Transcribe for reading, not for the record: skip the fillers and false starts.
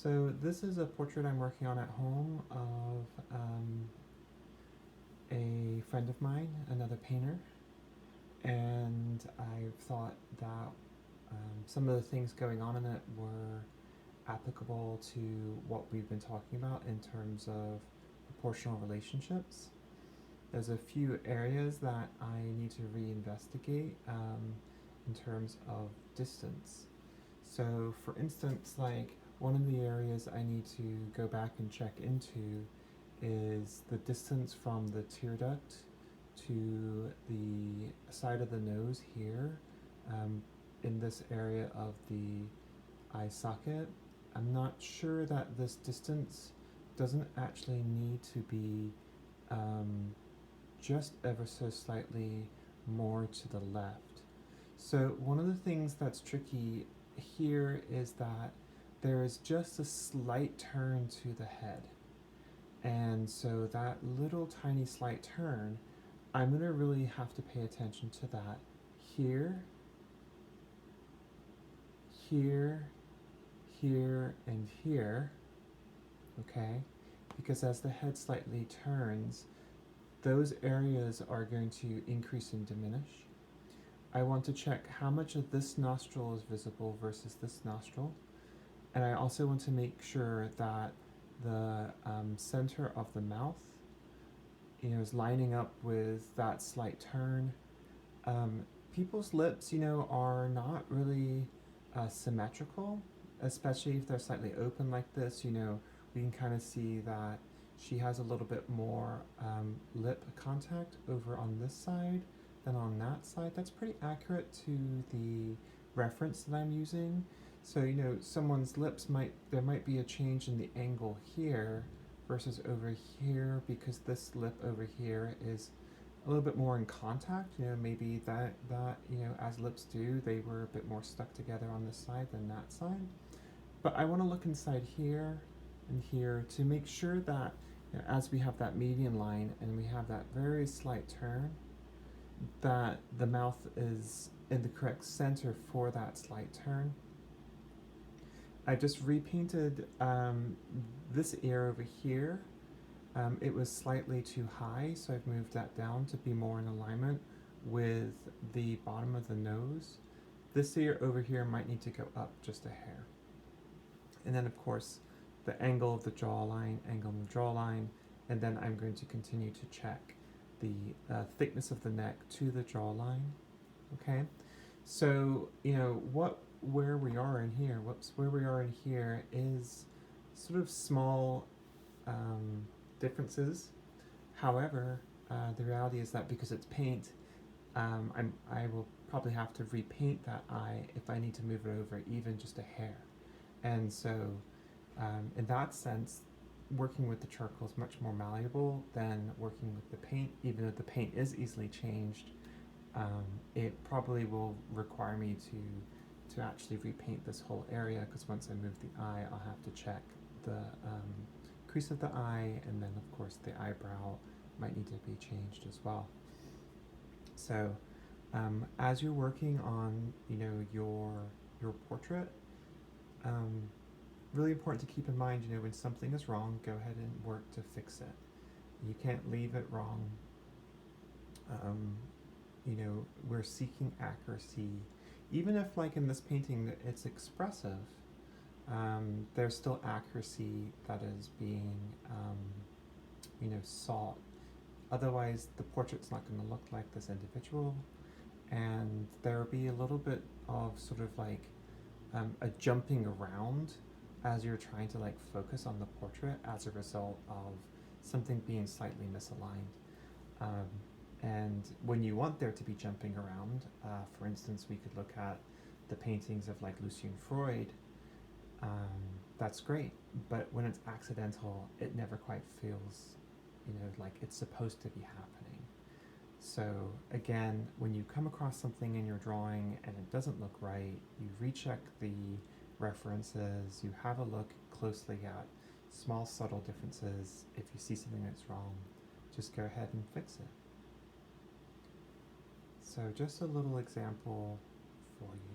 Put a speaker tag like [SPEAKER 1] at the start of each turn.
[SPEAKER 1] So this is a portrait I'm working on at home of a friend of mine, another painter, and I thought that some of the things going on in it were applicable to what we've been talking about in terms of proportional relationships. There's a few areas that I need to reinvestigate in terms of distance. So, for instance, like one of the areas I need to go back and check into is the distance from the tear duct to the side of the nose here, um, in this area of the eye socket. I'm not sure that this distance doesn't actually need to be um, just ever so slightly more to the left. So, one of the things that's tricky here is that there is just a slight turn to the head. And so, that little tiny slight turn, I'm going to really have to pay attention to that here, here, here, and here, okay? Because as the head slightly turns, those areas are going to increase and diminish. I want to check how much of this nostril is visible versus this nostril. And I also want to make sure that the center of the mouth, is lining up with that slight turn. People's lips, are not really symmetrical, especially if they're slightly open like this. We can kind of see that she has a little bit more lip contact over on this side than on that side. That's pretty accurate to the reference that I'm using. So, someone's lips there might be a change in the angle here versus over here because this lip over here is a little bit more in contact. Maybe that as lips do, they were a bit more stuck together on this side than that side. But I want to look inside here and here to make sure that as we have that median line and we have that very slight turn, that the mouth is in the correct center for that slight turn. I just repainted this ear over here. It was slightly too high, so I've moved that down to be more in alignment with the bottom of the nose. This ear over here might need to go up just a hair. And then, of course, the angle of the jawline, and then I'm going to continue to check the thickness of the neck to the jawline. Okay, so where we are in here. Where we are in here is sort of small differences. However, the reality is that because it's paint, I will probably have to repaint that eye if I need to move it over even just a hair. And so, in that sense, working with the charcoal is much more malleable than working with the paint. Even though the paint is easily changed, it probably will require me to actually repaint this whole area, because once I move the eye, I'll have to check the crease of the eye, and then of course the eyebrow might need to be changed as well. So as you're working on your portrait, really important to keep in mind, when something is wrong, go ahead and work to fix it. You can't leave it wrong. We're seeking accuracy. Even if, like in this painting, it's expressive, there's still accuracy that is being, sought. Otherwise, the portrait's not going to look like this individual, and there will be a little bit of sort of like a jumping around as you're trying to focus on the portrait as a result of something being slightly misaligned. And when you want there to be jumping around, for instance, we could look at the paintings of Lucian Freud. That's great, but when it's accidental, it never quite feels, like it's supposed to be happening. So again, when you come across something in your drawing and it doesn't look right, you recheck the references, you have a look closely at small subtle differences. If you see something that's wrong, just go ahead and fix it. So just a little example for you.